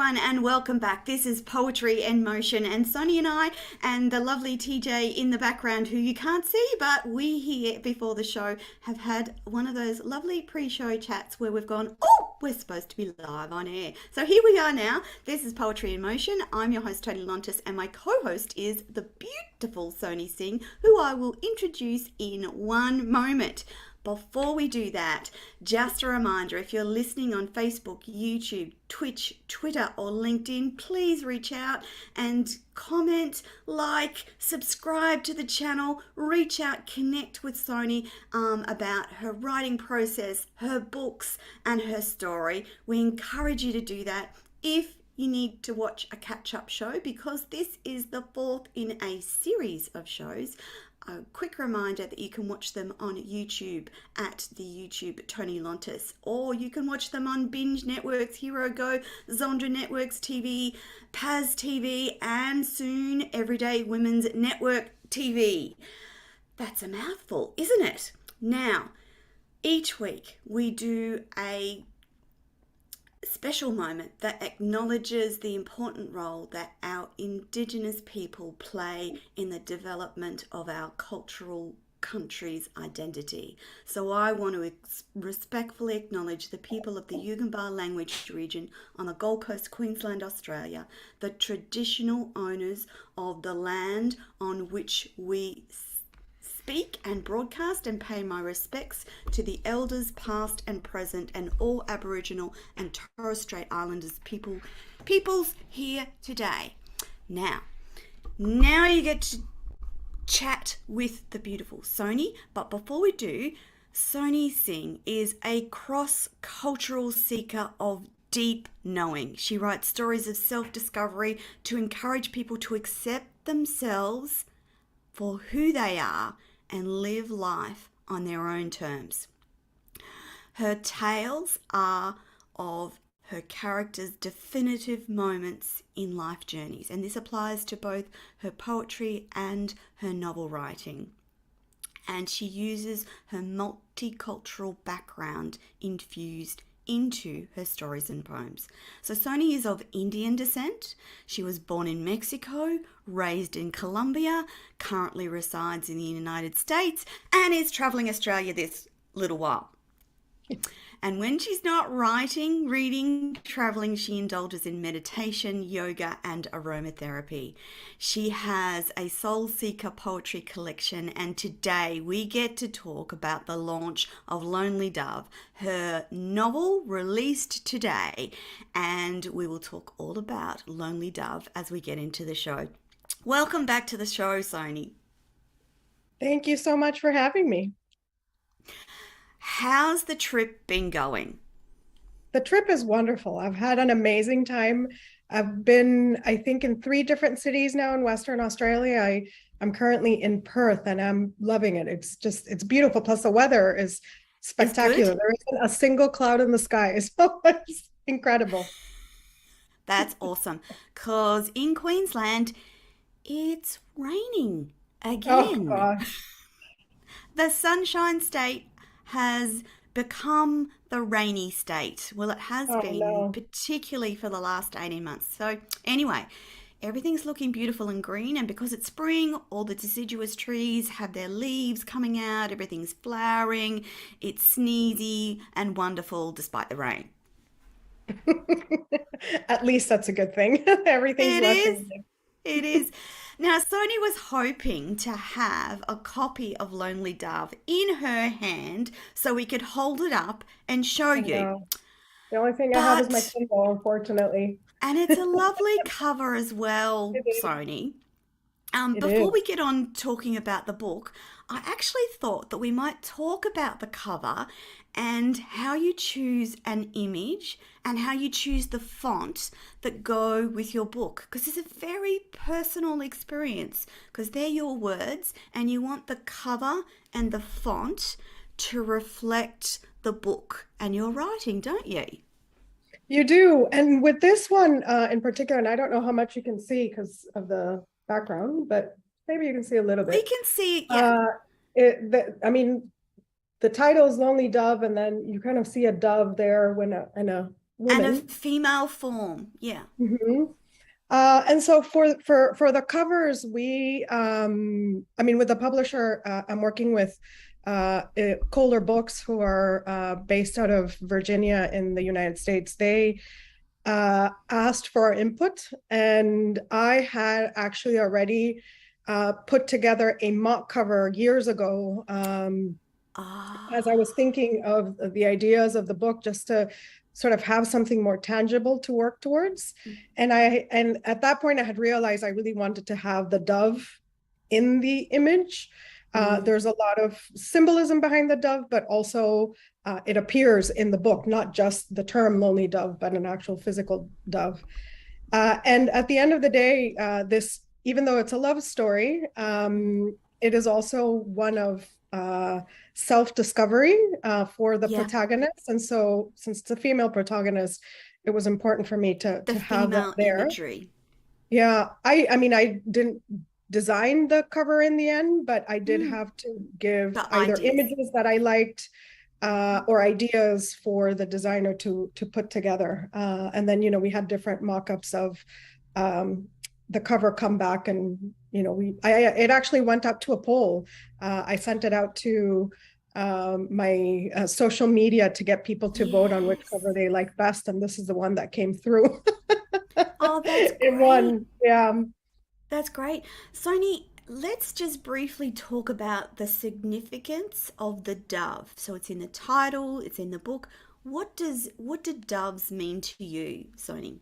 everyone, and welcome back. This is Poetry in Motion, and Sonee and I, and the lovely TJ in the background, who you can't see, but we here before the show have had one of those lovely pre-show chats where we've gone, oh, we're supposed to be live on air. So here we are now. This is Poetry in Motion. I'm your host, Tony Lontis, and my co-host is the beautiful Sonee Singh, who I will introduce in one moment. Before we do that, just a reminder, if you're listening on Facebook, YouTube, Twitch, Twitter or LinkedIn, please reach out and comment, like, subscribe to the channel, reach out, connect with Sonee about her writing process, her books and her story. We encourage you to do that. If you need to watch a catch-up show, because this is the fourth in a series of shows, a quick reminder that you can watch them on YouTube at the YouTube Tony Lontis, or you can watch them on Binge Networks, Hero Go, Zondra Networks TV, Paz TV, and soon Everyday Women's Network TV. That's a mouthful, isn't it? Now, each week we do a special moment that acknowledges the important role that our Indigenous people play in the development of our cultural country's identity. So I want to respectfully acknowledge the people of the Yugambeh language region on the Gold Coast, Queensland, Australia, the traditional owners of the land on which we speak and broadcast, and pay my respects to the elders past and present and all Aboriginal and Torres Strait Islanders peoples here today. Now you get to chat with the beautiful Sonee, but before we do, Sonee Singh is a cross-cultural seeker of deep knowing. She writes stories of self-discovery to encourage people to accept themselves for who they are and live life on their own terms. Her tales are of her characters' definitive moments in life journeys, and this applies to both her poetry and her novel writing. And she uses her multicultural background infused into her stories and poems. So Sonee is of Indian descent. She was born in Mexico, raised in Colombia, currently resides in the United States, and is traveling Australia this little while. And when she's not writing, reading, traveling, she indulges in meditation, yoga, and aromatherapy. She has a Soul Seeker poetry collection, and today we get to talk about the launch of Lonely Dove, her novel released today, and we will talk all about Lonely Dove as we get into the show. Welcome back to the show, Sonee. Thank you so much for having me. How's the trip been going? The trip is wonderful. I've had an amazing time. I've been, I think, in 3 different cities now in Western Australia. I'm currently in Perth and I'm loving it. It's beautiful. Plus the weather is spectacular. There isn't a single cloud in the sky. So it's incredible. That's awesome. Because in Queensland, it's raining again. Oh gosh. The Sunshine State has become the rainy state. Well, it has been, particularly for the last 18 months. So anyway, everything's looking beautiful and green, and because it's spring, all the deciduous trees have their leaves coming out, everything's flowering, it's sneezy and wonderful despite the rain. At least that's a good thing. Everything's It is. Now, Sonee was hoping to have a copy of Lonely Dove in her hand so we could hold it up and show you. The only thing I have is my Kindle, unfortunately. And it's a lovely cover as well, Sonee. Before we get on talking about the book, I actually thought that we might talk about the cover and how you choose an image and how you choose the font that go with your book, because it's a very personal experience, because they're your words and you want the cover and the font to reflect the book and your writing, don't you? You do. And with this one in particular, and I don't know how much you can see because of the background, but maybe you can see a little bit. We can see, yeah. The title is Lonely Dove, and then you kind of see a dove there when in a And a women. female form. Yeah. Mhm. And so for the covers, I mean, with the publisher, I'm working with Kohler Books, who are based out of Virginia in the United States. They asked for our input, and I had actually already put together a mock cover years ago. As I was Ah, thinking of the ideas of the book, just to sort of have something more tangible to work towards. And at that point I had realized I really wanted to have the dove in the image. mm, There's a lot of symbolism behind the dove, but also it appears in the book, not just the term lonely dove, but an actual physical dove. And at the end of the day, this, even though it's a love story, it is also one of self-discovery for the yeah. protagonist. And so, since it's a female protagonist, it was important for me The to have that female there. imagery. Yeah, I mean, I didn't design the cover in the end, but I did Mm, have to give the either ideas. images that I liked or ideas for the designer to put together. And then, we had different mock-ups of um, the cover come back, and it actually went up to a poll. I sent it out to my social media to get people to vote on which Yes. cover they like best, and this is the one that came through. Oh, that's It great. won. Yeah. That's great. Sony, let's just briefly talk about the significance of the dove. So it's in the title, it's in the book. What do doves mean to you, Sony?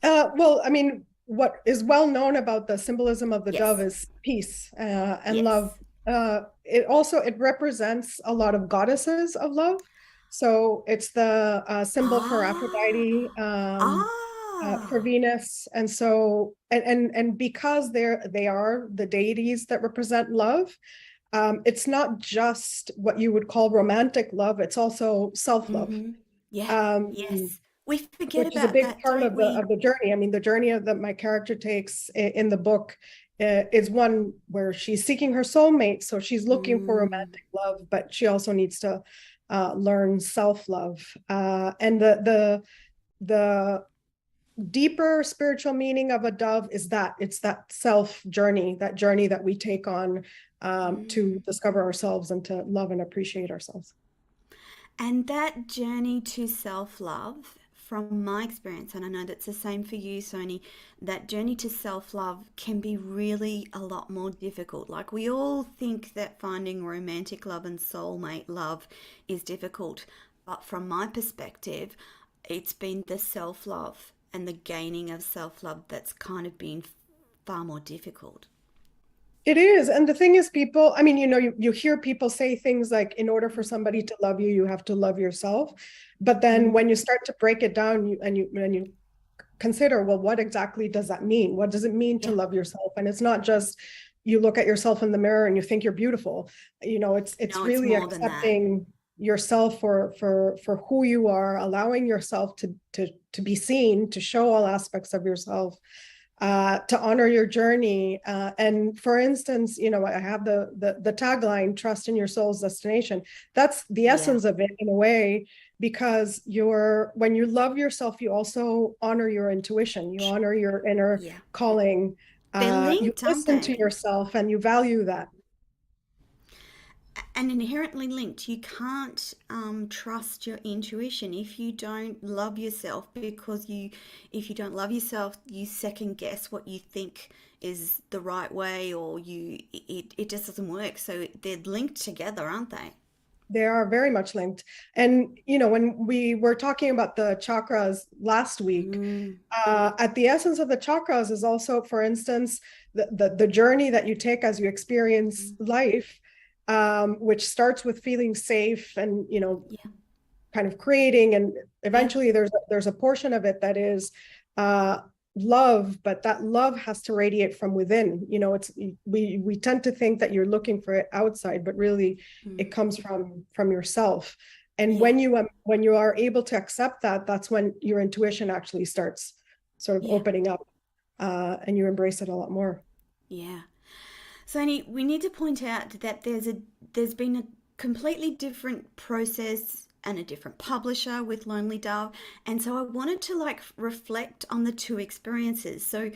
Well, I mean, what is well known about the symbolism of the dove Yes. is peace and love. Yes. It represents a lot of goddesses of love. So it's the symbol for Ah. Aphrodite, for Ah. Venus, and so and because they are the deities that represent love. It's not just what you would call romantic love; it's also self-love. Mm-hmm. Yeah. Um, Yes. We forget which is a about big that, part don't of the we? journey. I mean, the journey that my character takes in the book is one where she's seeking her soulmate, so she's looking for Mm. romantic love, but she also needs to learn self-love. And the deeper spiritual meaning of a dove is that it's that self journey, that journey that we take on to Mm. discover ourselves and to love and appreciate ourselves. And that journey to self love, from my experience, and I know that's the same for you, Sony, that journey to self love can be really a lot more difficult. Like, we all think that finding romantic love and soulmate love is difficult. But from my perspective, it's been the self love and the gaining of self love that's kind of been far more difficult. It is. And the thing is, people, I mean, you hear people say things like, in order for somebody to love you, you have to love yourself. But then Mm, when you start to break it down and you consider, well, what exactly does that mean? What does it mean to yeah. love yourself? And it's not just you look at yourself in the mirror and you think you're beautiful. It's No, it's really more than that. accepting yourself for who you are, allowing yourself to be seen, to show all aspects of yourself, to honor your journey. And for instance, I have the tagline, trust in your soul's destination. That's the Yeah. essence of it in a way, because when you love yourself, you also honor your intuition, you honor your inner Yeah. calling, They're you linked, aren't listen to they? yourself and you value that. And inherently linked. You can't trust your intuition if you don't love yourself, because if you don't love yourself, you second guess what you think is the right way, or it just doesn't work. So they're linked together, aren't they? They are very much linked. And, when we were talking about the chakras last week, Mm, at the essence of the chakras is also, for instance, the journey that you take as you experience mm, life, which starts with feeling safe and, yeah, kind of creating, and yeah, eventually there's a portion of it that is uh love, but that love has to radiate from within. It's we tend to think that you're looking for it outside, but really mm, it comes from yourself. And yeah, when you are able to accept that, that's when your intuition actually starts sort of yeah, opening up, and you embrace it a lot more. yeah. So we need to point out that there's been a completely different process and a different publisher with Lonely Dove. And so I wanted to like reflect on the two experiences. So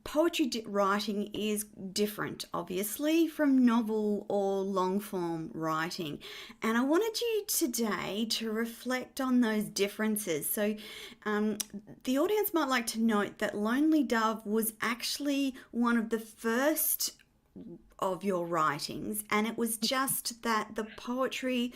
poetry writing is different, obviously, from novel or long form writing. And I wanted you today to reflect on those differences. So, the audience might like to note that Lonely Dove was actually one of the first of your writings, and it was just that the poetry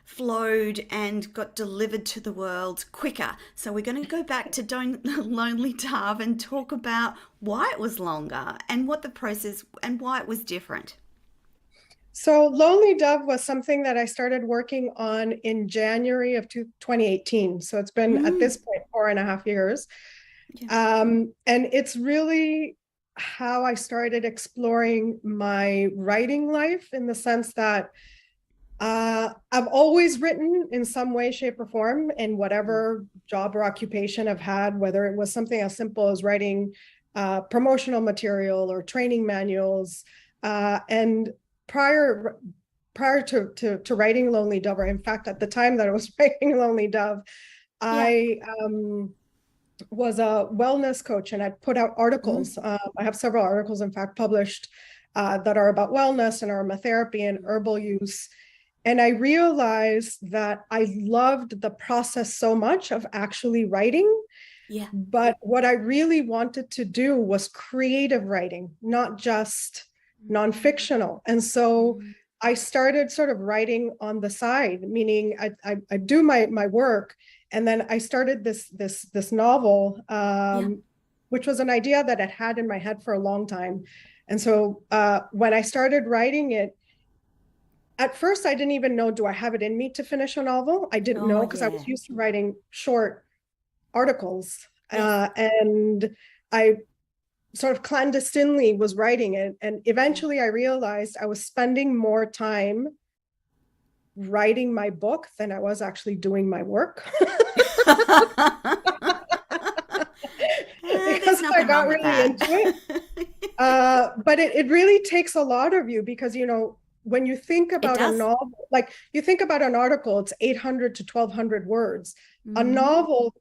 flowed and got delivered to the world quicker. So we're going to go back to Don't Lonely Dove and talk about why it was longer and what the process and why it was different. So Lonely Dove was something that I started working on in January of 2018. So it's been at this point 4.5 years. Yeah. And it's really how I started exploring my writing life, in the sense that I've always written in some way, shape, or form in whatever job or occupation I've had, whether it was something as simple as writing promotional material or training manuals. And prior to writing Lonely Dove, or in fact, at the time that I was writing Lonely Dove, Yeah. I was a wellness coach, and I put out articles. I have several articles, in fact, published that are about wellness and aromatherapy and herbal use. And I realized that I loved the process so much of actually writing. Yeah. But what I really wanted to do was creative writing, not just non-fictional. And so I started sort of writing on the side, meaning I do my work. And then I started this novel, Yeah. which was an idea that I'd had in my head for a long time. And so when I started writing it, at first, I didn't even know, do I have it in me to finish a novel? I didn't Oh, know, because I was yeah. used to writing short articles. Yes. And I sort of clandestinely was writing it. And Yeah. eventually I realized I was spending more time writing my book than I was actually doing my work. There's Because I nothing got wrong with really that. into it. But it really takes a lot of you, because, when you think It about a does. novel, like you think about an article, it's 800 to 1200 words. A Mm-hmm. novel,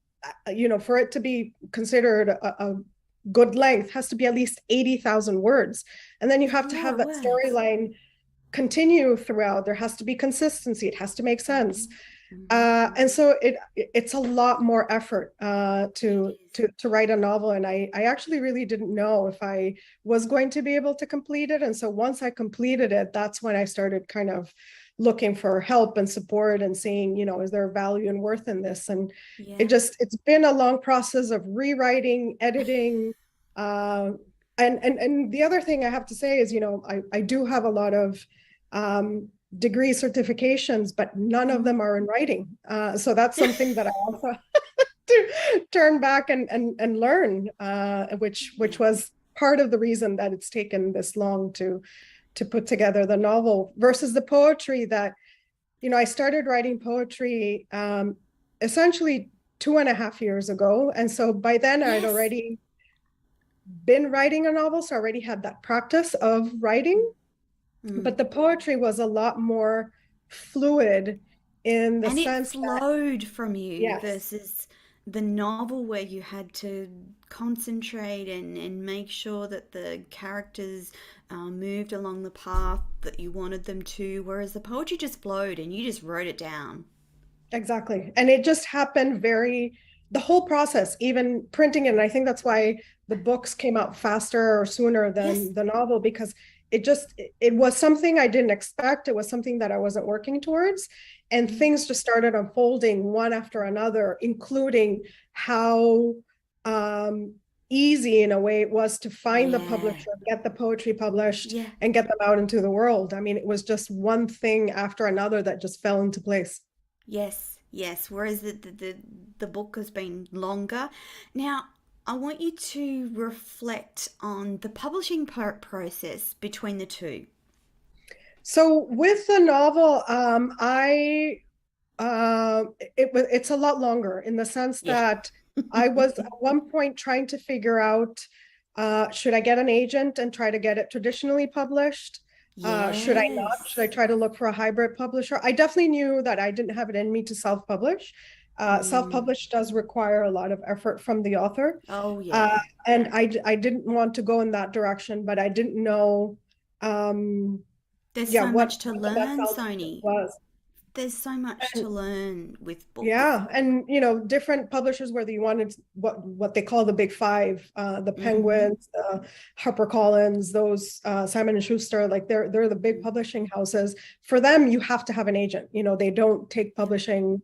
for it to be considered a good length, has to be at least 80,000 words. And then you It's have a to lot have of that words. storyline continue throughout. There has to be consistency. It has to make sense. Mm-hmm. And so it's a lot more effort It to is. to write a novel. And I actually really didn't know if I was going to be able to complete it. And so once I completed it, that's when I started kind of looking for help and support, and seeing, is there value and worth in this? And Yeah. it's been a long process of rewriting, editing. Uh, and the other thing I have to say is, I do have a lot of degree certifications, but none of Mm. them are in writing. So that's something that I also to turn back and learn, which Yeah. was part of the reason that it's taken this long to put together the novel, versus the poetry that, I started writing poetry essentially 2.5 years ago. And so by then I'd Yes. already been writing a novel, so I already had that practice of writing. Mm. But the poetry was a lot more fluid, in the And it sense that, flowed from you yes, versus the novel where you had to concentrate and make sure that the characters moved along the path that you wanted them to, whereas the poetry just flowed and you just wrote it down. exactly. And it just happened the whole process, even printing it. And I think that's why the books came out faster or sooner Yes. than the novel, because it was something I didn't expect. It was something that I wasn't working towards. And Mm. things just started unfolding one after another, including how um, easy in a way it was to find the Yeah. publisher, get the poetry published, Yeah. and get them out into the world. I mean, it was just one thing after another that just fell into place. Yes, yes. Whereas the book has been longer. Now, I want you to reflect on the publishing process between the two. So with the novel, it's a lot longer, in the sense Yeah. that I was at one point trying to figure out, should I get an agent and try to get it traditionally published? Should I not? Should I Yes. try to look for a hybrid publisher? I definitely knew that I didn't have it in me to self-publish. Mm. Self-publish does require a lot of effort from the author. Oh, Uh, yeah. and I didn't want to go in that direction, but I didn't know, um, There's yeah, so much to what the best learn, alternative Sony. was. There's so much to learn with books. Yeah, and different publishers, whether you wanted what they call the big five, the Mm-hmm. Penguins, HarperCollins, those Simon and Schuster, like they're the big publishing houses. For them, you have to have an agent. They don't take publishing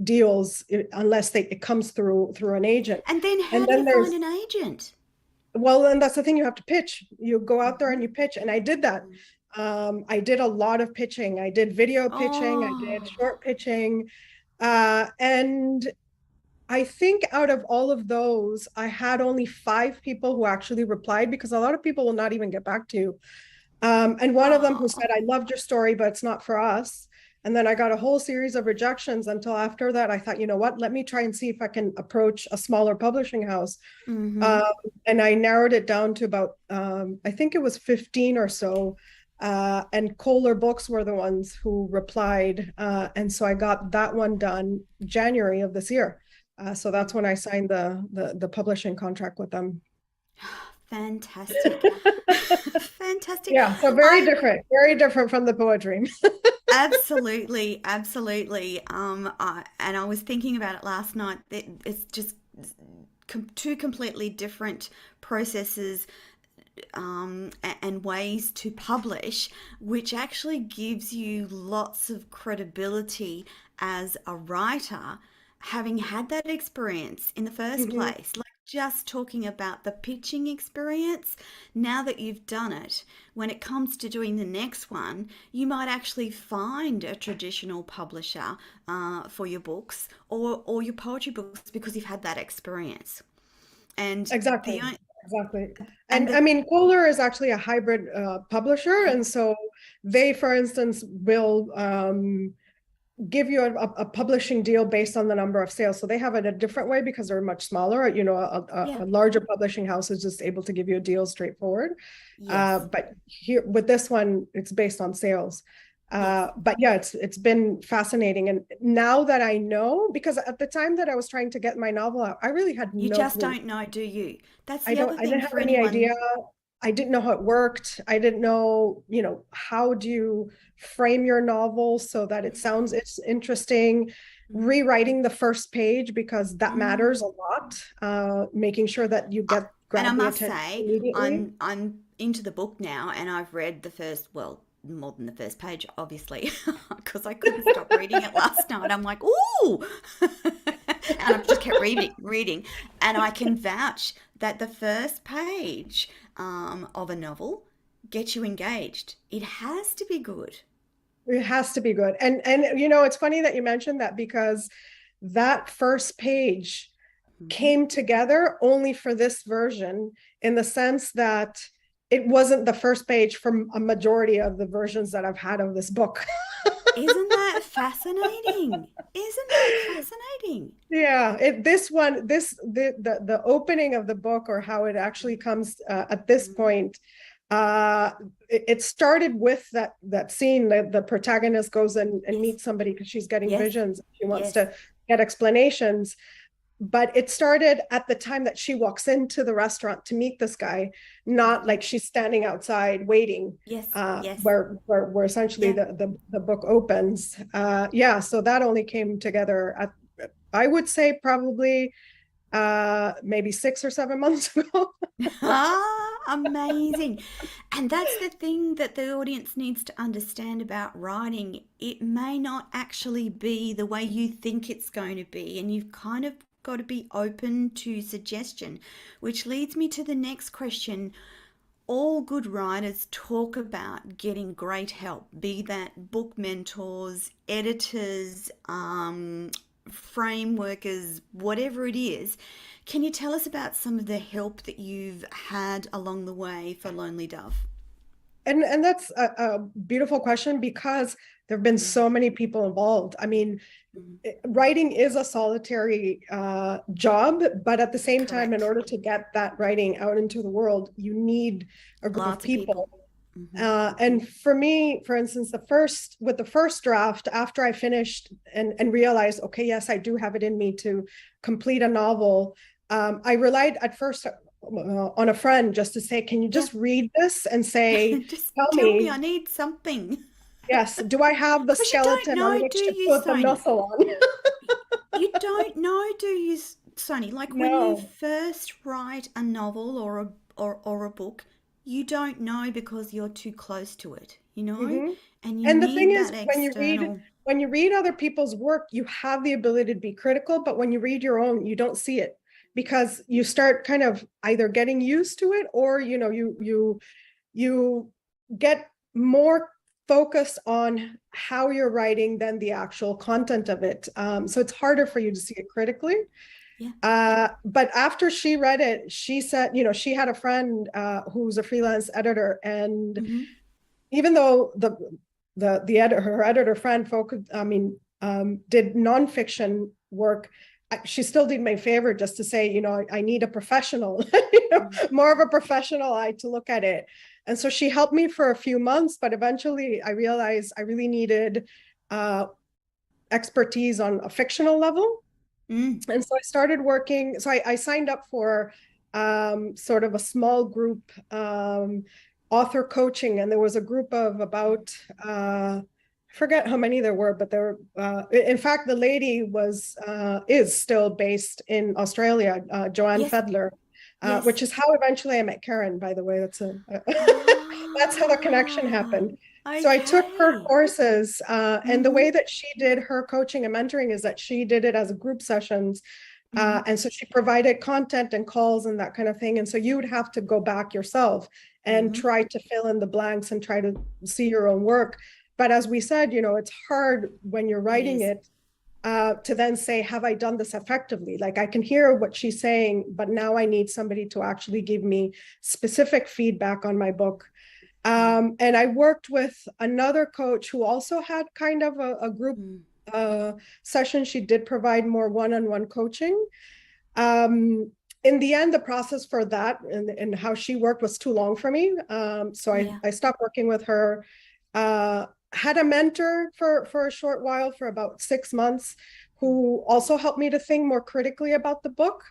deals unless it comes through an agent. And then And how do you then find there's an agent? well, and that's the thing, you have to pitch. You go out there Mm-hmm. and you pitch, and I did that. I did a lot of pitching. I did video pitching, I did Oh, short pitching. And I think out of all of those, I had only 5 people who actually replied, because a lot of people will not even get back to you. And one of them who oh. said, I loved your story, but it's not for us. And then I got a whole series of rejections until after that. I thought, you know what, let me try and see if I can approach a smaller publishing house. Mm-hmm. Um, and I narrowed it down to about, I think it was 15 or so. And Kohler Books were the ones who replied. And so I got that one done January of this year. So that's when I signed the publishing contract with them. Fantastic. Fantastic. Yeah, so I very different from the poetry. absolutely, absolutely. And I was thinking about it last night. It's just two completely different processes and ways to publish, which actually gives you lots of credibility as a writer, having had that experience in the first Mhm. place. Like just talking about the pitching experience, now that you've done it, when it comes to doing the next one, you might actually find a traditional publisher for your books or your poetry books because you've had that experience. And the Exactly, exactly. and And the I mean, Kohler is actually a hybrid publisher. yeah. And so they, for instance, will give you a publishing deal based on the number of sales. So they have it a different way because they're much smaller. Yeah. A larger publishing house is just able to give you a deal straightforward. Yes. But here with this one, it's based on sales. Yes. But yeah, it's been fascinating. And now that I know, because at the time that I was trying to get my novel out, I really had You no just clue. don't know, do you? That's the other I thing didn't have for any idea. anyone. I didn't know how it worked. I didn't know, how do you frame your novel so that it sounds it's interesting. Mhm. Rewriting the first page, because that Mm. matters a lot. Making sure that you I- And I grab the must attention say, immediately. I'm into the book now, and I've read the first, well, more than the first page, obviously, because I couldn't stop reading it last night. I'm like, ooh, and I've just kept reading, and I can vouch that the first page of a novel gets you engaged. It has to be good. It has to be good. And it's funny that you mentioned that, because that first page Hmm. came together only for this version, in the sense that it wasn't the first page from a majority of the versions that I've had of this book. Isn't that fascinating? Isn't that fascinating? Yeah, this one, the opening of the book, or how it actually comes at this Mhm. point, it started with that scene that the protagonist goes and Yes, meets somebody because she's getting yes, visions. She wants yes, to get explanations. But it started at the time that she walks into the restaurant to meet this guy, not hmm, like she's standing outside waiting, yes, yes, where essentially yeah. the book opens. Yeah, so that only came together at, I would say, probably maybe 6 or 7 months ago. Ah, amazing. And that's the thing that the audience needs to understand about writing. It may not actually be the way you think it's going to be, and you've kind of got to be open to suggestion, which leads me to the next question. All good writers talk about getting great help, be that book mentors, editors, frameworkers, whatever it is. Can you tell us about some of the help that you've had along the way for Lonely Dove? And that's a beautiful question, because there have been Mm, so many people involved. I mean, mm. writing is a solitary job, but at the same time, in Correct. order to get that writing out into the world, you need a group of Lots of people. people. And for me, for instance, with the first draft, after I finished and realized, okay, yes, I do have it in me to complete a novel. I relied at first on a friend just to say, can you Yeah. just read this and say, Just tell tell me I me, need something. yes, do I have the Because you don't skeleton on know, do which to you, put the Sonee? muscle on? You don't know, do you, Sonee? Like when you No. first write a novel or a book, you don't know because you're too close to it, you know? Hmm. And you And the thing need is, that external. when you read other people's work, you have the ability to be critical, but when you read your own, you don't see it because you start kind of either getting used to it, or you get more focused on how you're writing than the actual content of it. So it's harder for you to see it critically. Yeah. But after she read it, she said, she had a friend who's a freelance editor, and Mm-hmm. even though her editor friend did nonfiction work, she still did me a favor just to say, I need a professional, more of a professional eye to look at it. And so she helped me for a few months, but eventually I realized I really needed expertise on a fictional level. Mm. And so I started working. So I signed up for sort of a small group author coaching, and there was a group of about I forget how many there were, but there were. In fact, the lady is still based in Australia, Joanne Yes. Fedler, which Yes. is how eventually I met Karen. By the way, that's that's how the connection Ah, happened. So I took her okay. courses, and the Mm-hmm. way that she did her coaching and mentoring is that she did it as a group sessions. Mm-hmm. And so she provided content and calls and that kind of thing. And so you would have to go back yourself and Mm-hmm. try to fill in the blanks and try to see your own work. But as we said, it's hard when you're It writing is. it to then say, have I done this effectively? Like I can hear what she's saying, but now I need somebody to actually give me specific feedback on my book. Yeah. And I worked with another coach who also had kind of a group Mm. session. She did provide more one-on-one coaching. In the end, the process for that and how she worked was too long for me. So Yeah. I stopped working with her. Had a mentor for a short while, for about 6 months, who also helped me to think more critically about the book.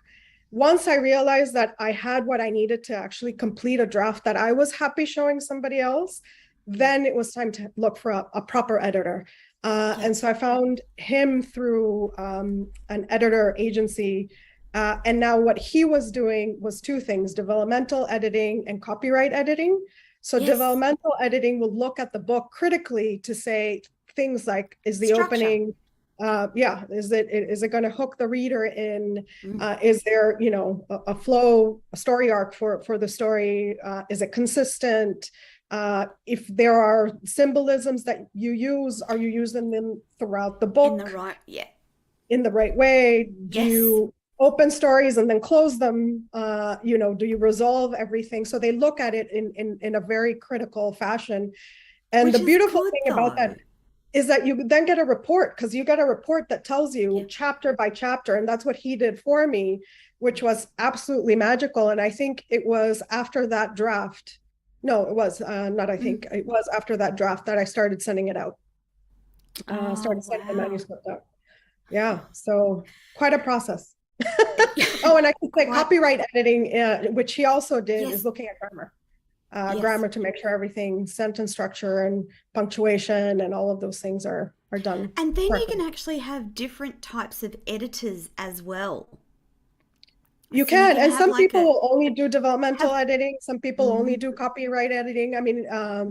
Once I realized that I had what I needed to actually complete a draft that I was happy showing somebody else, Yeah. then it was time to look for a proper editor. Yeah. And so I found him through an editor agency. And now what he was doing was two things: developmental editing and copyright editing. So Yes. developmental editing will look at the book critically to say things like, is the Structure. opening, is it going to hook the reader in? Mm. Is there, a flow, a story arc for the story? Is it consistent? If there are symbolisms that you use, are you using them throughout the In the book right. Yeah. in the right way? Do Yes. you open stories and then close them? Do you resolve everything? So they look at it in a very critical fashion. And the Which is beautiful good thing about though. that is that you then get a report, because you get a report that tells you Yeah. chapter by chapter. And that's what he did for me, which was absolutely magical. And I think it was after that draft. No, it was not. I Mm. think it was after that draft that I started sending it out, Oh, started sending the wow. manuscript out. Yeah. So quite a process. Oh, and I can say Quite. copyright editing, which he also did, is Yes. looking at grammar. Yes. Grammar to make sure everything, sentence structure and punctuation and all of those things are done And then you can correctly. actually have different types of editors as well. You So you can, can and have some like people a will only do developmental have. editing. Some people only Mm-hmm. do copyright editing. I mean,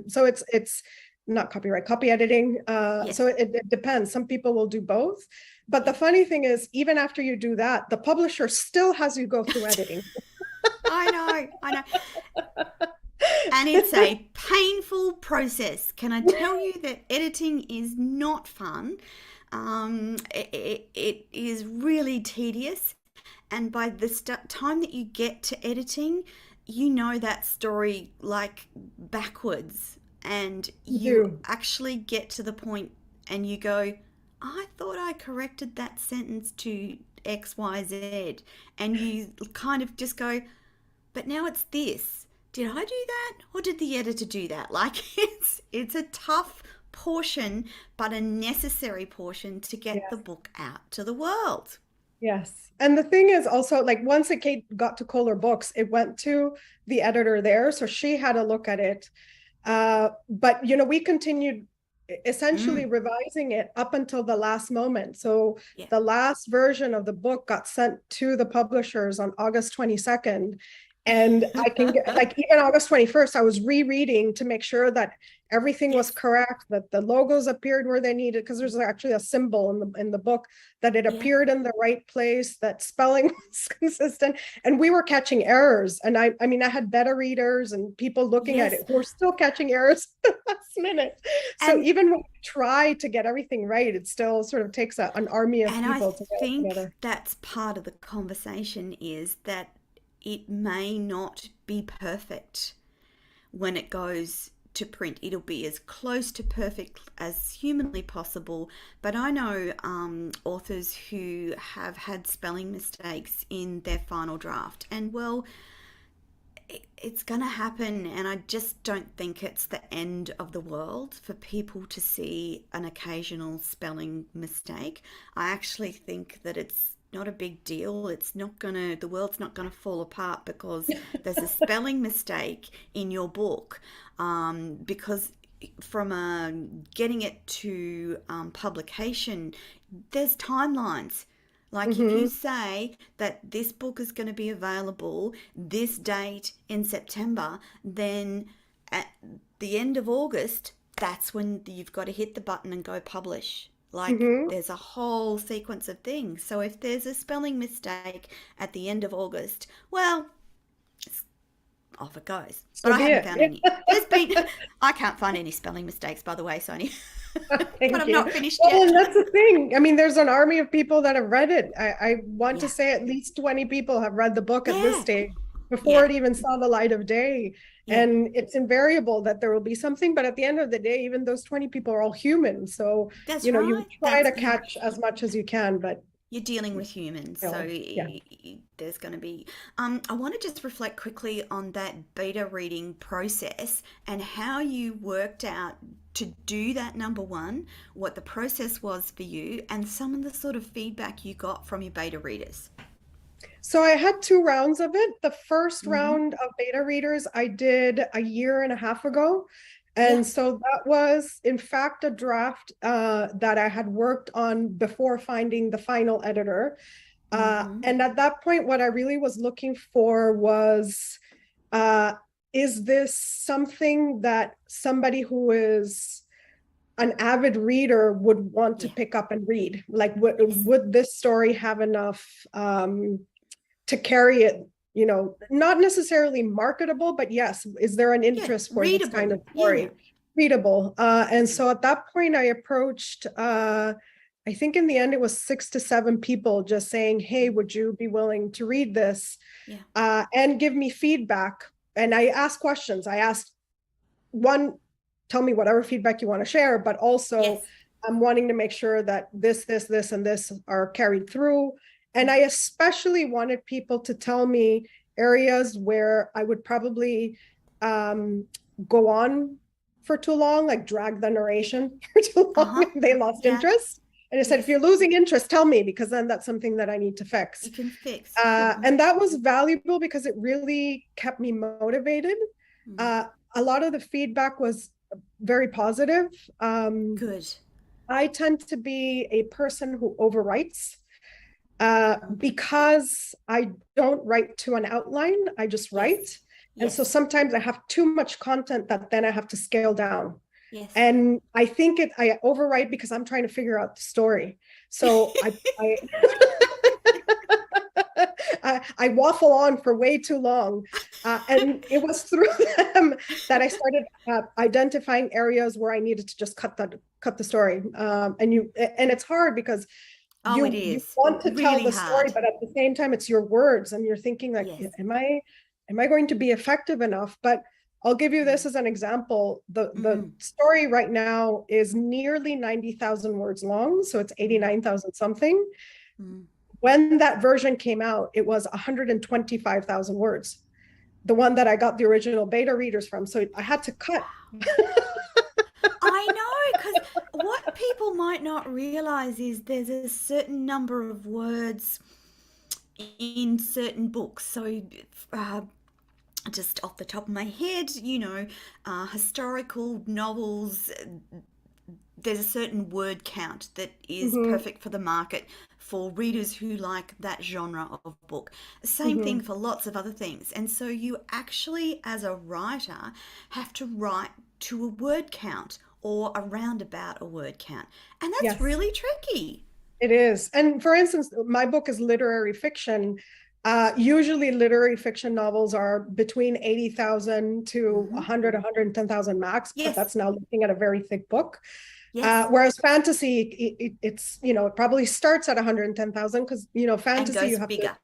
so it's not copyright, copy editing. Yeah. So it depends. Some people will do both. But the Yeah. funny thing is, even after you do that, the publisher still has you go through editing. I know. I know. And it's a painful process. Can I tell you that editing is not fun? It is really tedious. And by the time that you get to editing, you know that story like backwards. And You you do. actually get to the point and you go, I thought I corrected that sentence to XYZ. And you kind of just go, but now it's this. did I do that or did the editor do that? Like it's a tough portion, but a necessary portion to get the Yes. book out to the world. Yes. And the thing is also, like, once it got to Kohler Books, it went to the editor there. So she had a look at it. But, we continued essentially Mm, revising it up until the last moment. So yeah. the last version of the book got sent to the publishers on August 22nd. And I can get, like, even August 21st, I was rereading to make sure that everything was Yes. correct, that the logos appeared where they needed, because there's actually a symbol in the book, that it Yeah. appeared in the right place, that spelling was consistent. And we were catching errors. And I mean, I had beta readers and people looking at it Yes. who were still catching errors at the last minute. So And even when we try to get everything right, it still sort of takes an army of and I people to get it think together. that's part of the conversation is that it may not be perfect when it goes to print. It'll be as close to perfect as humanly possible. But I know authors who have had spelling mistakes in their final draft, and well, it's going to happen. And I just don't think it's the end of the world for people to see an occasional spelling mistake. I actually think that it's not a big deal. It's not gonna, the world's not gonna fall apart because there's a spelling mistake in your book. Because from getting it to publication, there's timelines. Like if you Mm-hmm. say that this book is going to be available this date in September, then at the end of August, that's when you've got to hit the button and go publish. Like Mm-hmm. there's a whole sequence of things. So if there's a spelling mistake at the end of August, well, off it goes. But So I be haven't it. found any. There's been, I can't find any spelling mistakes, by the way, Sonny. But Thank I'm you. not finished Well, yet. and that's the thing. I mean, there's an army of people that have read it. I want to Yeah. say at least 20 people have read the book at this Yeah. stage before Yeah. it even saw the light of day. Yeah. And it's invariable that there will be something, but at the end of the day, even those 20 people are all human. So, That's you right. try That's to catch as much as you can, but you're dealing with humans, so yeah. there's going to be. I want to just reflect quickly on that beta reading process and how you worked out to do that. Number one, what the process was for you, and some of the sort of feedback you got from your beta readers. So I had two rounds of it. The first Mm-hmm. round of beta readers I did a year and a half ago. Yeah. And so that was, in fact, a draft that I had worked on before finding the final editor. Mm-hmm. And at that point, what I really was looking for was, uh, is this something that somebody who is an avid reader would want to Yeah. pick up and read? Like, Yes. would this story have enough to carry it, not necessarily marketable, but yes, is there an Yeah. interest for this kind Readable. of Yeah. story? Readable. And so at that point, I approached, I think in the end, it was 6 to 7 people just saying, hey, would you be willing to read this Yeah. and give me feedback? And I asked questions. I asked, one, tell me whatever feedback you want to share, but also Yes. I'm wanting to make sure that this, and this are carried through. And I especially wanted people to tell me areas where I would probably um, go on for too long, like drag the narration for too Uh long, huh. and they lost Yeah. interest. And I said, if Yes. you're losing interest, tell me, because then that's something that I need to fix. You can fix. Mm-hmm. And that was valuable because it really kept me motivated. Mm. Uh, a lot of the feedback was very positive. Good. I tend to be a person who overwrites Mm. because I don't write to an outline, I just Yes. write. And so Yes. sometimes I have too much content that then I have to scale down. Yes. And I think I overwrite because I'm trying to figure out the story. So I waffle on for way too long. And it was through them that I started identifying areas where I needed to just cut the story. And it's hard because Oh, it you is want to tell really the story, hard. but at the same time, it's your words, and you're thinking like, Yes. am I going to be effective enough? But I'll give you this Mm. as an example. The Mm. story right now is nearly 90,000 words long, so it's Mm. 89,000 something. Mm. When that version came out, it was 125,000 words. the one that I got the original beta readers from. So I had to cut. I know, because what people might not realize is there's a certain number of words in certain books. So, uh, just off the top of my head, historical novels, there's a certain word count that is Hmm. perfect for the market for readers who like that genre of book. Same thing Hmm. for lots of other things. And so you actually, as a writer, have to write to a word count or around about a word count. And that's Yes. really tricky. It is. And for instance, my book is literary fiction. Usually literary fiction novels are between 80,000 to Hmm. 100, 110,000 max, but Yes, that's now looking at a very thick book. yes. Whereas fantasy, it's, it probably starts at 110,000 because, And fantasy, you goes have to bigger.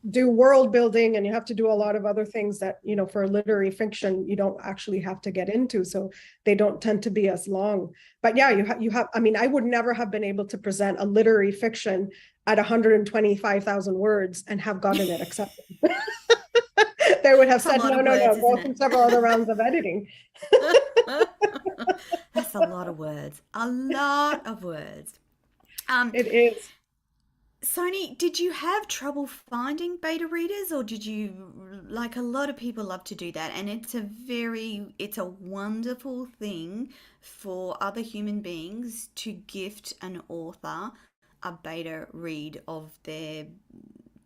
do world building and you have to do a lot of other things that, for literary fiction, you don't actually have to get into. So they don't tend to be as long. But yeah, I mean, I would never have been able to present a literary fiction at 125,000 words and have gotten it accepted. They would have It's a said, lot no, of no, no, words, isn't go it? through several other rounds of editing. That's a lot of words. A lot of words. Um, It is. Sony, did you have trouble finding beta readers, or did you, like a lot of people love to do that? And it's a wonderful thing for other human beings to gift an author a beta read of their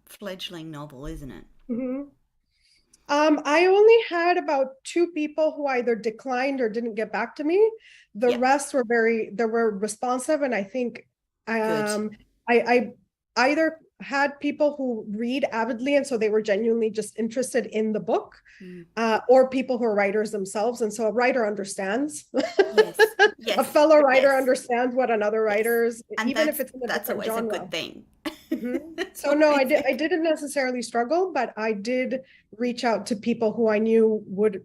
fledgling novel, isn't it? Mhm. I only had about two people who either declined or didn't get back to me. The Yep, rest they were responsive, and I think good. I either had people who read avidly, and so they were genuinely just interested in the book, Mm. or people who are writers themselves, and so a writer understands. Yes, A yes, fellow writer yes, understands what another yes. writer's, And even if that's it's in a that's different always a genre. good thing. Mhm. It's So no, always a I good. didn't necessarily struggle, but I did reach out to people who I knew would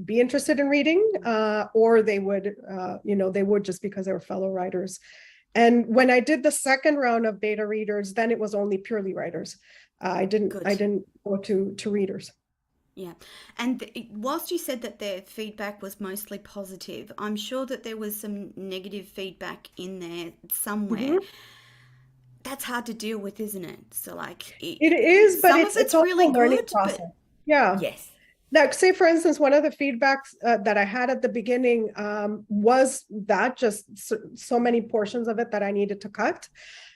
be interested in reading, or they would, they would just because they were fellow writers. And when I did the second round of beta readers, then it was only purely writers. I Good. didn't go to readers. Yeah. And whilst you said that their feedback was mostly positive, I'm sure that there was some negative feedback in there somewhere. Mhm. That's hard to deal with, isn't it? So, like, It is, but some of it's it's also really a learning good, but process. Yeah. yes. Like, say, for instance, one of the feedbacks that I had at the beginning was that just so many portions of it that I needed to cut.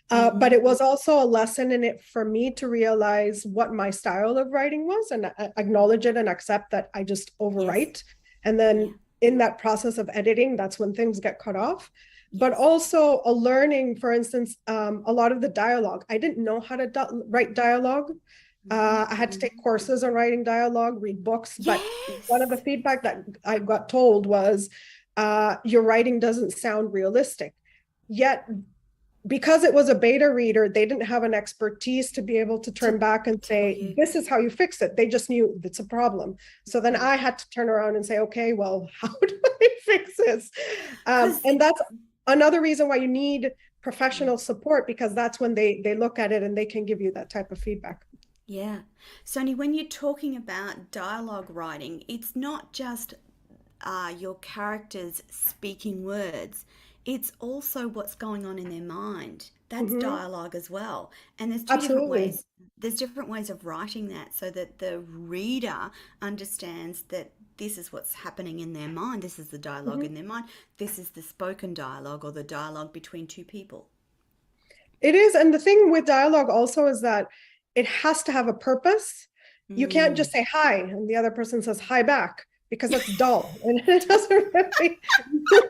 But Mm-hmm. it was also a lesson in it for me to realize what my style of writing was and acknowledge it and accept that I just Yes. overwrite. And Yeah. then in that process of editing, that's when things get cut off. But Yes. also a learning, for instance, a lot of the dialogue. I didn't know how to write dialogue. Mm-hmm. I had to take Mm-hmm. courses on writing dialogue, read books, but one of the Yes. feedback that I got told was your writing doesn't sound realistic. Yet, because it was a beta reader, they didn't have an expertise to be able to To turn back and tell say, you. this is how you fix it. They just knew it's a problem. So then Yeah. I had to turn around and say, okay, well, how do I fix this? Because And that's another reason why you need professional support, because that's when they look at it and they can give you that type of feedback. yeah. Sonny, when you're talking about dialogue writing, it's not just your characters speaking words, it's also what's going on in their mind. That's Mm-hmm. dialogue as well. And there's two different Absolutely. ways. There's different ways of writing that so that the reader understands that this is what's happening in their mind. This is the dialogue Mm-hmm. in their mind. This is the spoken dialogue or the dialogue between two people. It is. And the thing with dialogue also is that it has to have a purpose. You can't Mm. just say hi and the other person says hi back, because that's dull and it doesn't really move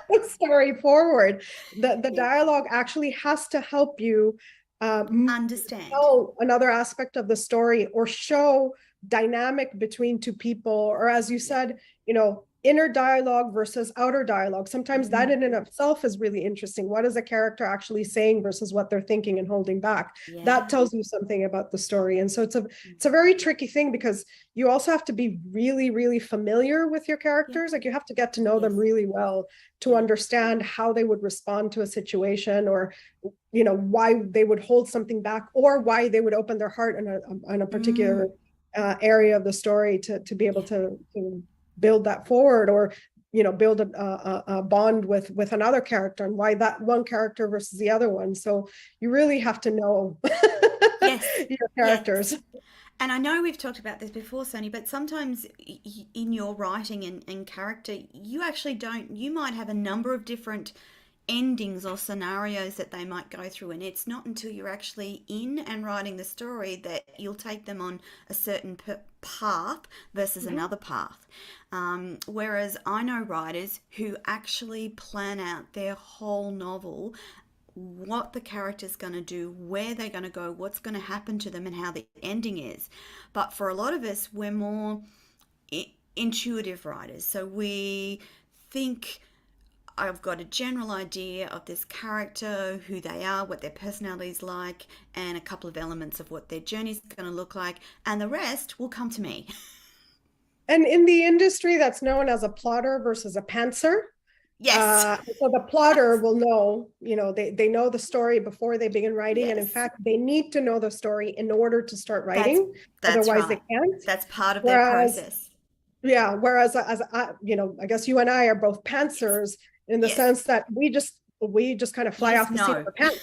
the story forward. The Yeah. dialogue actually has to help you Understand. tell another aspect of the story or show dynamic between two people, or as you Yeah. said, inner dialogue versus outer dialogue. Sometimes Mm-hmm. that in and of itself is really interesting. What is a character actually saying versus what they're thinking and holding back? That Yeah. tells you something about the story. And so it's a very tricky thing, because you also have to be really, really familiar with your Yeah. characters. Like, you have to get to know them Yes. really well to Yeah. understand how they would respond to a situation, or why they would hold something back, or why they would open their heart in a particular Mm. area of the story to be able to build that forward, or build a bond with another character, and why that one character versus the other one. So you really have to know Yes, your characters. yes. And I know we've talked about this before, Sonny, but sometimes in your writing and character, you actually don't, you might have a number of different endings or scenarios that they might go through. And it's not until you're actually in and writing the story that you'll take them on a certain path versus Mhm. another path. Whereas I know writers who actually plan out their whole novel, what the character's going to do, where they're going to go, what's going to happen to them, and how the ending is. But for a lot of us, we're more intuitive writers. So we think, I've got a general idea of this character, who they are, what their personality is like, and a couple of elements of what their journey is going to look like, and the rest will come to me. And in the industry, that's known as a plotter versus a pantser. Yes. So the plotter will know, they know the story before they begin writing. And in Yes. fact, they need to know the story in order to start That's writing. that's Otherwise, they right. can't. That's part of their Whereas, process. yeah, whereas as I guess you and I are both Yes. pantsers in the Yes. sense that we just kind of You fly just off the seat of know. our pants.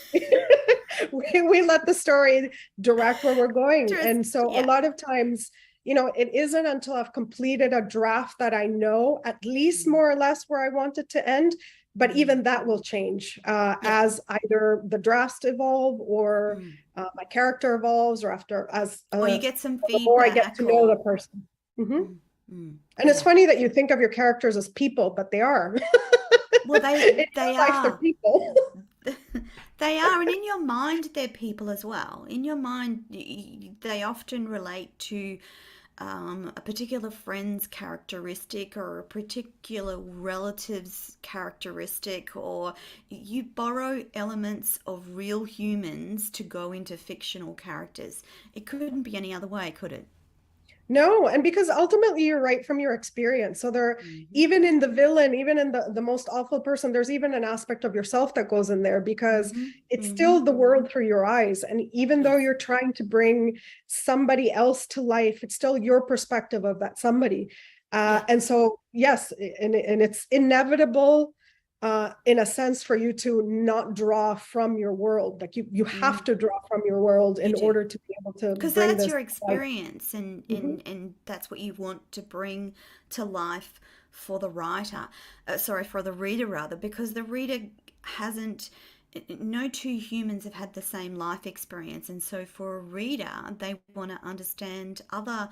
we let the story direct where we're going. Just And so a yeah. lot of times, it isn't until I've completed a draft that I know at least Mm, more or less where I want it to end. But mm, even that will change yeah. as either the drafts evolve, or Mm. my character evolves, or Or you get some the more I get feedback to know the or person. Mhm. mm, mm, And it's yeah. funny that you think of your characters as people, but they are. Well, In they real life, they're are. people. They are, and in your mind, they're people as well. In your mind, they often relate to a particular friend's characteristic or a particular relative's characteristic, or you borrow elements of real humans to go into fictional characters. It couldn't be any other way, could it? No, and because ultimately you're right from your experience. So there, Hmm. even in the villain, even in the most awful person, there's even an aspect of yourself that goes in there, because Hmm. it's Hmm. still the world through your eyes. And even though Yes. you're trying to bring somebody else to life, it's still your perspective of that somebody. Yeah. And so, yes, and it's inevitable, in a sense, for you to not draw from your world. Like you have Mm, to draw from your world you in do. order to be able to Because bring that's this your to life. experience, and, Mhm. and that's what you want to bring to life for the writer, sorry, for the reader rather, because the reader hasn't, no two humans have had the same life experience, and so for a reader, they want to understand other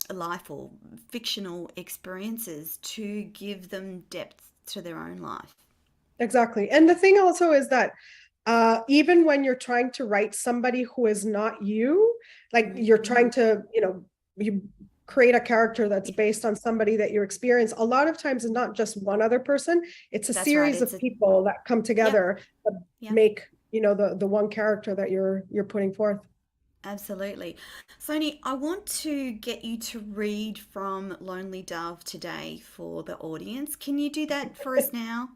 life or fictional experiences to give them depth to their own life. Exactly. And the thing also is that even when you're trying to write somebody who is not you, like you're Mm-hmm. trying to, you create a character that's Yeah, based on somebody that you experience, a lot of times it's not just one other person, it's a that's right. series It's of a, people that come yep, together that yep. make, the one character that you're putting forth. Absolutely. Sony, I want to get you to read from Lonely Dove today for the audience. Can you do that for us now?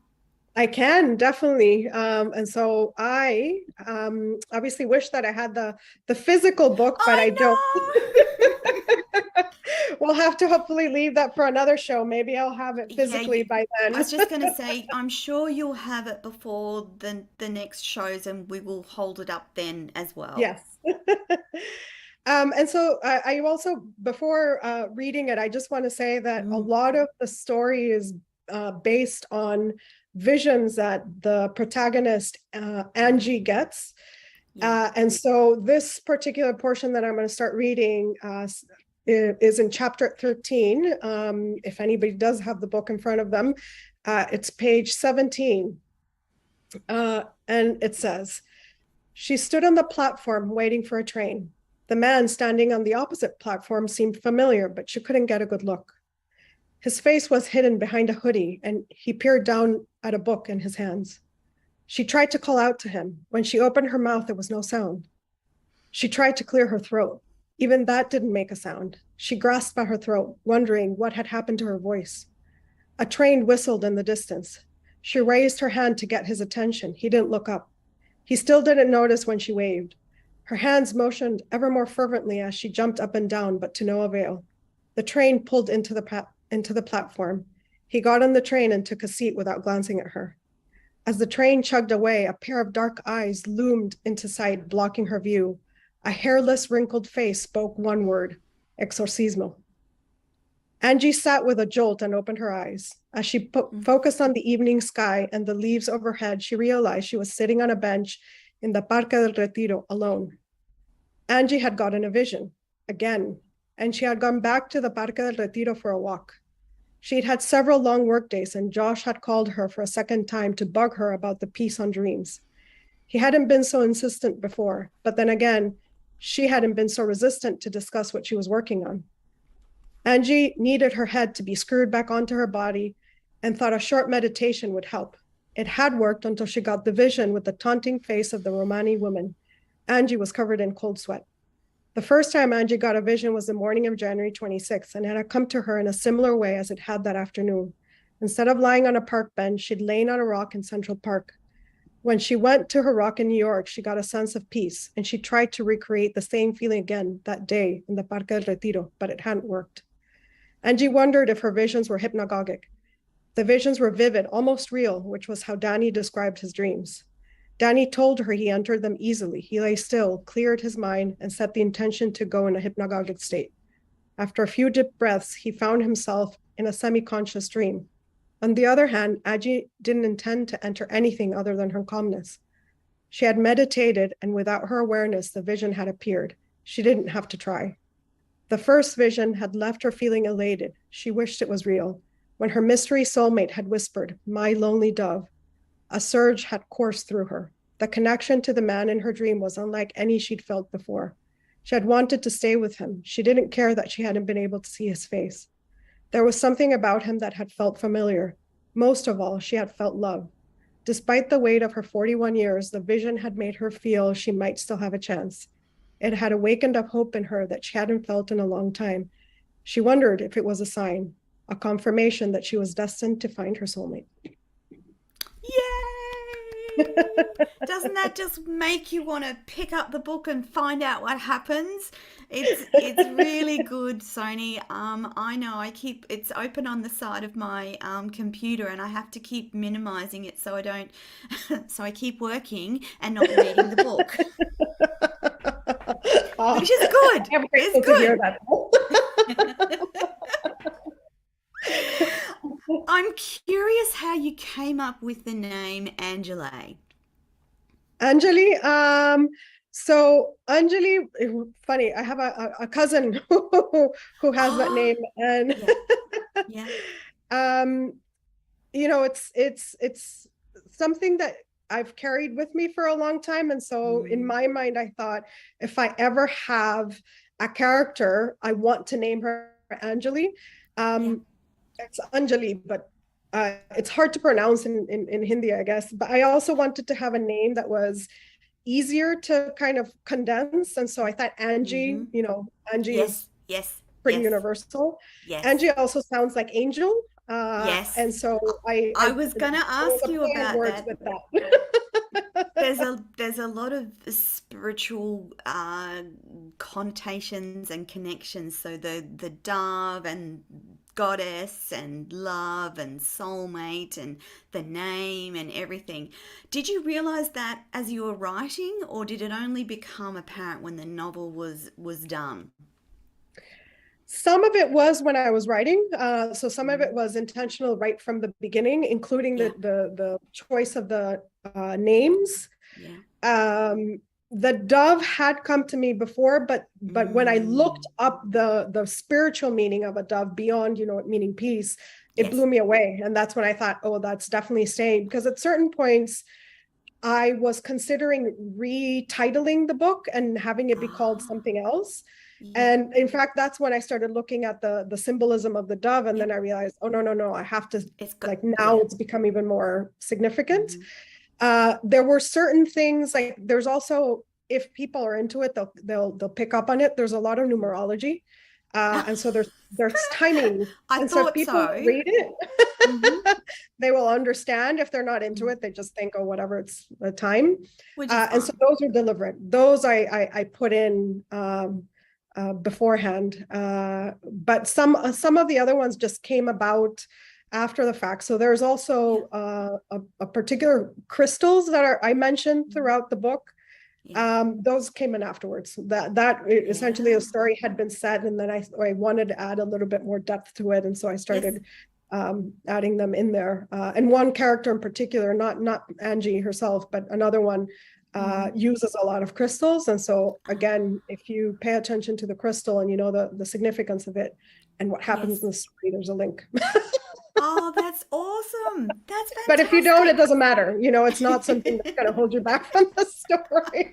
I can definitely. And so I obviously wish that I had the physical book, but I don't. I know. We'll have to hopefully leave that for another show. Maybe I'll have it Yeah, physically by I then. was just going to say, I'm sure you'll have it before the next shows, and we will hold it up then as well. Yes. And so I also, before reading it, I just want to say that a Mm, lot of the story is based on visions that the protagonist, Angie, gets. yeah. And so this particular portion that I'm going to start reading is in chapter 13. If anybody does have the book in front of them, it's page 17. And it says, she stood on the platform waiting for a train. The man standing on the opposite platform seemed familiar, but she couldn't get a good look. His face was hidden behind a hoodie, and he peered down at a book in his hands. She tried to call out to him. When she opened her mouth, there was no sound. She tried to clear her throat. Even that didn't make a sound. She grasped at her throat, wondering what had happened to her voice. A train whistled in the distance. She raised her hand to get his attention. He didn't look up. He still didn't notice when she waved. Her hands motioned ever more fervently as she jumped up and down, but to no avail. The train pulled into the platform. He got on the train and took a seat without glancing at her. As the train chugged away, a pair of dark eyes loomed into sight, blocking her view. A hairless, wrinkled face spoke one word: exorcismo. Angie sat with a jolt and opened her eyes. As she focused on the evening sky and the leaves overhead, she realized she was sitting on a bench in the Parque del Retiro alone. Angie had gotten a vision, again, and she had gone back to the Parque del Retiro for a walk. She'd had several long workdays, and Josh had called her for a second time to bug her about the piece on dreams. He hadn't been so insistent before, but then again, she hadn't been so resistant to discuss what she was working on. Angie needed her head to be screwed back onto her body and thought a short meditation would help. It had worked until she got the vision with the taunting face of the Romani woman. Angie was covered in cold sweat. The first time Angie got a vision was the morning of January 26th, and it had come to her in a similar way as it had that afternoon. Instead of lying on a park bench, she'd lain on a rock in Central Park. When she went to her rock in New York, she got a sense of peace, and she tried to recreate the same feeling again that day in the Parque del Retiro, but it hadn't worked. Angie wondered if her visions were hypnagogic. The visions were vivid, almost real, which was how Danny described his dreams. Danny told her he entered them easily. He lay still, cleared his mind, and set the intention to go in a hypnagogic state. After a few deep breaths, he found himself in a semi-conscious dream. On the other hand, Angie didn't intend to enter anything other than her calmness. She had meditated, and without her awareness, the vision had appeared. She didn't have to try. The first vision had left her feeling elated. She wished it was real. When her mystery soulmate had whispered, "My lonely dove," a surge had coursed through her. The connection to the man in her dream was unlike any she'd felt before. She had wanted to stay with him. She didn't care that she hadn't been able to see his face. There was something about him that had felt familiar. Most of all, she had felt love. Despite the weight of her 41 years, the vision had made her feel she might still have a chance. It had awakened up hope in her that she hadn't felt in a long time. She wondered if it was a sign, a confirmation that she was destined to find her soulmate. Yay! Doesn't that just make you want to pick up the book and find out what happens? It's really good, Sonee. I know it's open on the side of my computer, and I have to keep minimizing it so I don't so I keep working and not reading the book. Which is good. It's good. I'm curious how you came up with the name Angela. Anjali, so Anjali, funny, I have a cousin who has that name, and yeah. It's something that I've carried with me for a long time. And so in my mind, I thought, if I ever have a character, I want to name her Anjali. It's Anjali, but it's hard to pronounce in Hindi, I guess. But I also wanted to have a name that was easier to kind of condense. And so I thought Angie, Angie is pretty universal. Yes. Angie also sounds like angel. Yes. And so I was going to ask you about words that. With that. There's a lot of spiritual connotations and connections. So the dove and goddess and love and soulmate and the name and everything. Did you realize that as you were writing, or did it only become apparent when the novel was done? Some of it was when I was writing. So some of it was intentional right from the beginning, including the choice of the names. Yeah. The dove had come to me before, but when I looked up the spiritual meaning of a dove beyond, meaning peace, it blew me away. And that's when I thought, oh, that's definitely staying. Because at certain points, I was considering retitling the book and having it be called something else. And in fact, that's when I started looking at the symbolism of the dove. And then I realized, oh, no, I have to, it's become even more significant. There were certain things, like there's also, if people are into it, they'll pick up on it. There's a lot of numerology. And so there's timing. I and thought so people read it. they will understand. If they're not into Mm. it, they just think, oh, whatever, it's the time. Which is And so fine. those are deliberate. Those I put in beforehand. But some of the other ones just came about after the fact. So there's Yeah. also a particular crystals that I mentioned Mm. throughout the book. Yeah. Those came in afterwards. That essentially Yeah. a story had been set, and then I wanted to add a little bit more depth to it, and so I Yes. started adding them in there. And one character in particular, not Angie herself, but another one, uses a lot of crystals. And so again, Ah, if you pay attention to the crystal and you know the significance of it and what happens in yes. the story, there's a link. Oh, that's awesome. That's But if you don't, it fantastic. doesn't matter. It's not something that's going to hold you back from the story.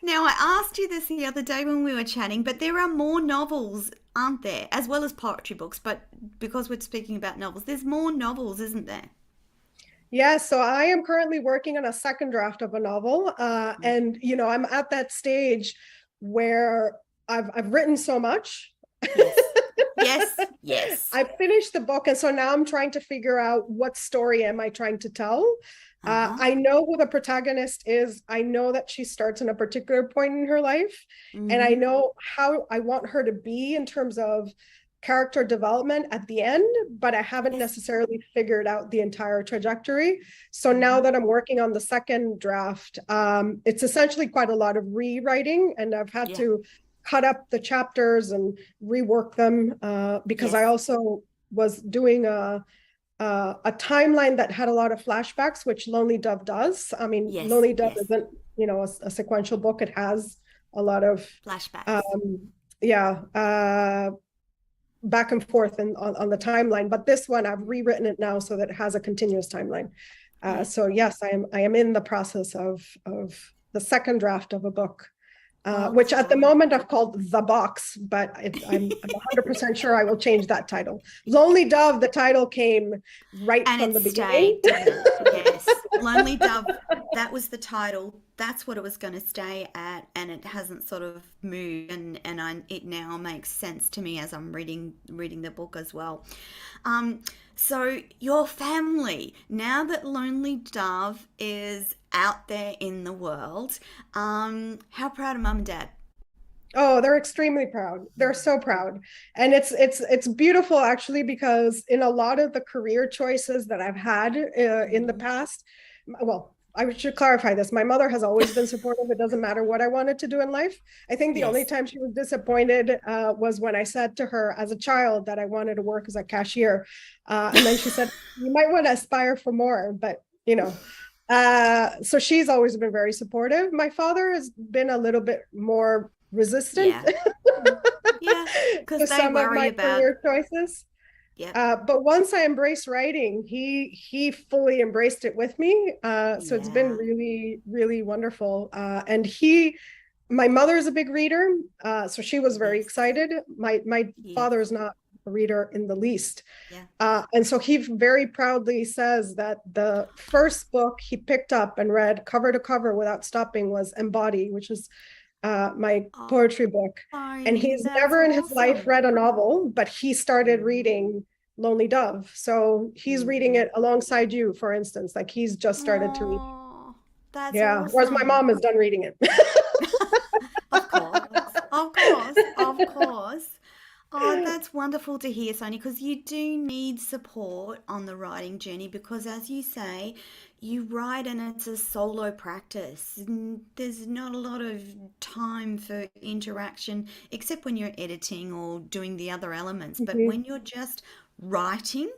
Now, I asked you this the other day when we were chatting, but there are more novels, aren't there? As well as poetry books, but because we're speaking about novels, there's more novels, isn't there? Yeah, so I am currently working on a second draft of a novel. And I'm at that stage where I've written so much. Yes. Yes. Yes. I finished the book, and so now I'm trying to figure out what story am I trying to tell. Uh-huh. I know who the protagonist is. I know that she starts in a particular point in her life, and I Mm-hmm. know how I want her to be in terms of character development at the end, but I haven't Yes. necessarily figured out the entire trajectory. So now Mm-hmm. that I'm working on the second draft, it's essentially quite a lot of rewriting, and I've had Yeah. to cut up the chapters and rework them because I Yes. also was doing a timeline that had a lot of flashbacks, which Lonely Dove does. I mean, Yes. Lonely Dove Yes. isn't, a sequential book. It has a lot of, Flashbacks. um, yeah, back and forth on the timeline. But this one, I've rewritten it now so that it has a continuous timeline. Yeah. So yes, I am in the process of the second draft of a book, Oh, which at the God. moment I've called The Box, but I'm 100% sure I will change that title. Lonely Dove, the title came right And from it the beginning. stayed, didn't it? Yes. Lonely Dove, that was the title. That's what it was going to stay at, and it hasn't sort of moved. It now makes sense to me as I'm reading the book as well. Um, so your family, now that Lonely Dove is out there in the world, how proud of mum and dad? Oh, they're extremely proud. They're so proud. And it's beautiful actually, because in a lot of the career choices that I've had in the Mm, past, well, I should clarify this. My mother has always been supportive. It doesn't matter what I wanted to do in life. I think the only yes. time she was disappointed was when I said to her as a child that I wanted to work as a cashier. And then she said, you might want to aspire for more, but so she's always been very supportive. My father has been a little bit more resistant Yeah. Yeah. Because to they some of worry my about, career choices. yep. But once I embraced writing, he fully embraced it with me. So it's been Yeah. really, really wonderful. My mother is a big reader, so she was very Yes. excited. My Yes. father is not a reader in the least. Yeah. And so he very proudly says that the first book he picked up and read cover to cover without stopping was Embody, which is my poetry book. And Oh, he's that's never in his life awesome. read a novel, but he started reading Lonely Dove. So he's reading Mm-hmm. it alongside you, for instance. Like he's just started to read. Oh, that's Yeah. Whereas my awesome. mom is done reading it. Of course, of course, of course. Oh, that's wonderful to hear, Sonia, because you do need support on the writing journey because, as you say, you write and it's a solo practice. There's not a lot of time for interaction except when you're editing or doing the other elements. But Mhm. when you're just writing,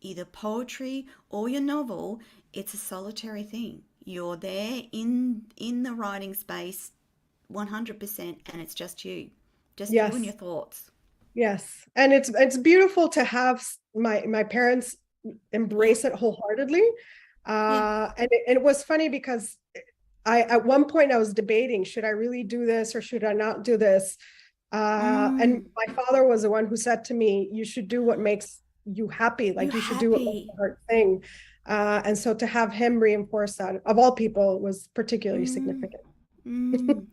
either poetry or your novel, it's a solitary thing. You're there in the writing space 100% and it's just you and your Yes. thoughts. Yes. And it's beautiful to have my parents Yeah, embrace it wholeheartedly. yeah. And it was funny because I at one point I was debating, should I really do this or should I not do this? And Mm, my father was the one who said to me, you should do what makes you happy. you Like you should do what makes the happy. heart sing. And so to have him reinforce that of all people was particularly Mm, significant. mm.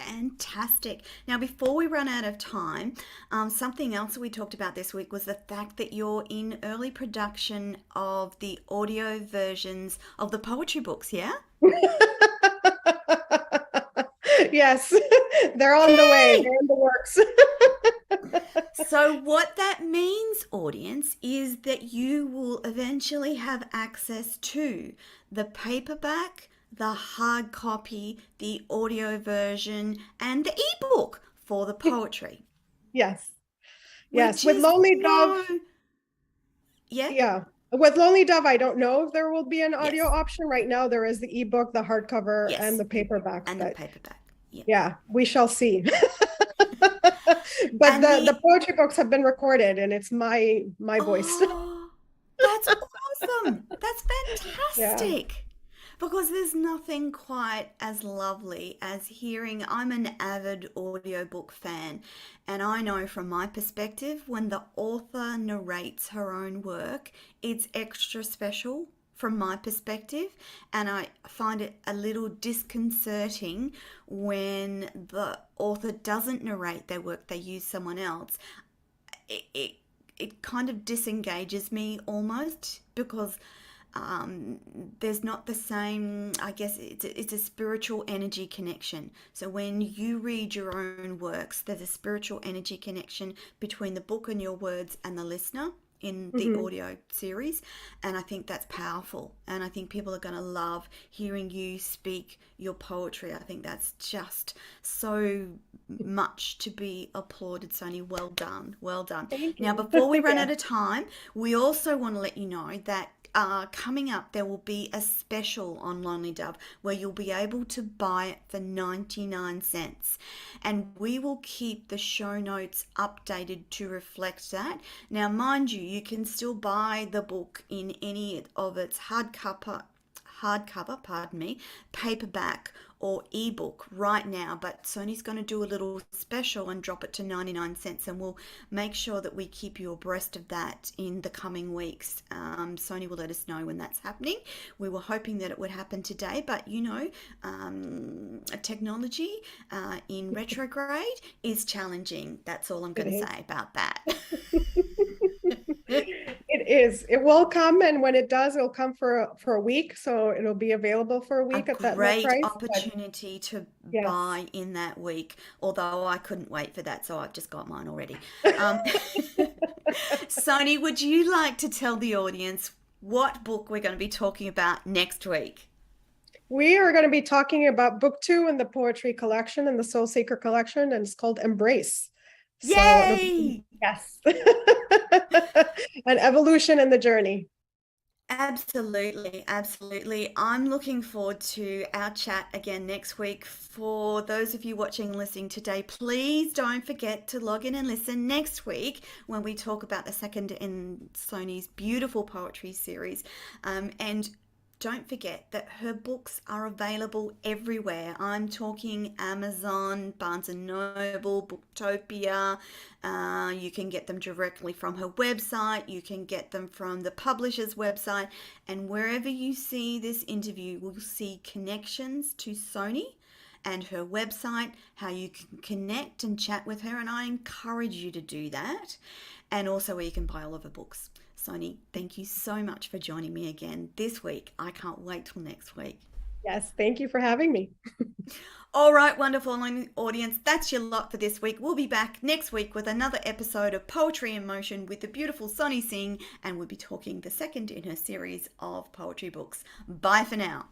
Fantastic. Now, before we run out of time, something else that we talked about this week was the fact that you're in early production of the audio versions of the poetry books, yeah? Yes, they're on the way. Yay! They're in the works. So, what that means, audience, is that you will eventually have access to the paperback, the hard copy, the audio version, and the ebook for the poetry, Yes, yes. which With is Lonely Dove, so, yeah, yeah. With Lonely Dove, I don't know if there will be an audio yes, option. Right now, there is the ebook, the hardcover, and yes, the paperback. and the But paperback, yeah. yeah, we shall see. But And the the, poetry books have been recorded, and it's my voice. oh, that's awesome. That's Yeah. fantastic. Because there's nothing quite as lovely as hearing. I'm an avid audiobook fan, and I know from my perspective, when the author narrates her own work, it's extra special from my perspective, and I find it a little disconcerting when the author doesn't narrate their work, they use someone else. It kind of disengages me almost because um, there's not the same, I guess it's a spiritual energy connection. So when you read your own works, there's a spiritual energy connection between the book and your words and the listener in the Mhm. audio series, and I think that's powerful, and I think people are going to love hearing you speak your poetry. I think that's just so much to be applauded, Sonny. Well done, well done. Thank Now, you. before we run Yeah. out of time, we also want to let you know that coming up, there will be a special on Lonely Dove where you'll be able to buy it for 99 cents. And we will keep the show notes updated to reflect that. Now, mind you, you can still buy the book in any of its hardcover, pardon me, paperback or ebook right now, but Sony's going to do a little special and drop it to 99 cents, and we'll make sure that we keep you abreast of that in the coming weeks. Sony will let us know when that's happening. We were hoping that it would happen today, but technology in retrograde is challenging. That's all I'm It going to is. say about that. It is. It will come, and when it does, it'll come for a week, so it'll be available for a A week at that low great price. But opportunity to yes. buy in that week, although I couldn't wait for that, so I've just got mine already. Um, Sony, would you like to tell the audience what book we're going to be talking about next week? We are going to be talking about book 2 in the poetry collection and the Soul Seeker collection, and it's called Embrace. So it'll be, Yay! yes, an evolution in the journey. Absolutely, absolutely. I'm looking forward to our chat again next week. For those of you watching and listening today, please don't forget to log in and listen next week when we talk about the second in Sony's beautiful poetry series. And don't forget that her books are available everywhere. I'm talking Amazon, Barnes and Noble, Booktopia. You can get them directly from her website. You can get them from the publisher's website. And wherever you see this interview, we'll see connections to Sony and her website, how you can connect and chat with her. And I encourage you to do that. And also where you can buy all of her books. Sony, thank you so much for joining me again this week. I can't wait till next week. Yes, thank you for having me. All right, wonderful audience, that's your lot for this week. We'll be back next week with another episode of Poetry in Motion with the beautiful Sonee Singh, and we'll be talking the second in her series of poetry books. Bye for now.